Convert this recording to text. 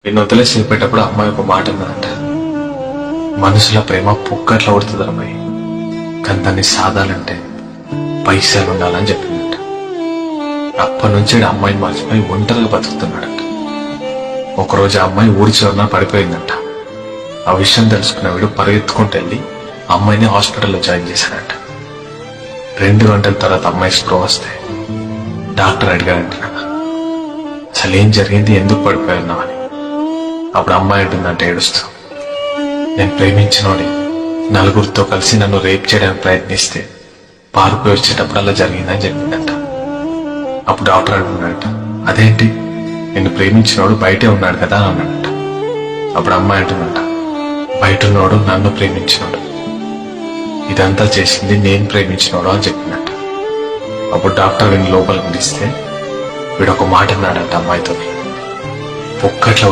వీడిని వదిలేసి వెళ్ళిపోయేటప్పుడు అమ్మాయి ఒక మాట అన్నదంట, మనుషుల ప్రేమ పుక్కట్లా ఉడుతుంది అమ్మాయి, కానీ దాన్ని సాధాలంటే పైసలు ఉండాలని చెప్పిందంట. అప్పటి నుంచి అమ్మాయిని మర్చిపోయి ఒంటరిగా బతుకుతున్నాడంట. ఒకరోజు ఆ అమ్మాయి ఊరి చివరన పడిపోయిందంట. ఆ విషయం తెలుసుకున్న వీడు పరిగెత్తుకుంటూ వెళ్ళి అమ్మాయిని హాస్పిటల్లో జాయిన్ చేశాడంట. 2 గంటల తర్వాత అమ్మాయి స్ప్రో వస్తే డాక్టర్ అడిగాడంట, అసలు ఏం జరిగింది, ఎందుకు పడిపోయినావు అని. అప్పుడు అమ్మాయి అంటుందంటే ఏడుస్తూ, నేను ప్రేమించినోడి నలుగురితో కలిసి నన్ను రేప్ చేయడానికి ప్రయత్నిస్తే పారిపోయి వచ్చేటప్పుడు అలా జరిగిందని చెప్పిందంట. అప్పుడు డాక్టర్ అంటున్నాడంట, అదేంటి, నిన్ను ప్రేమించినోడు బయటే ఉన్నాడు కదా అని అన్నాడంట. అప్పుడు అమ్మాయి అంటుందంట, బయట ఉన్నోడు నన్ను ప్రేమించినోడు, ఇదంతా చేసింది నేను ప్రేమించినోడు అని చెప్పిందంట. అప్పుడు డాక్టర్ వీడిని లోపలికి పిలిస్తే వీడు ఒక మాట అన్నాడంట అమ్మాయితో, ఒక్కట్లా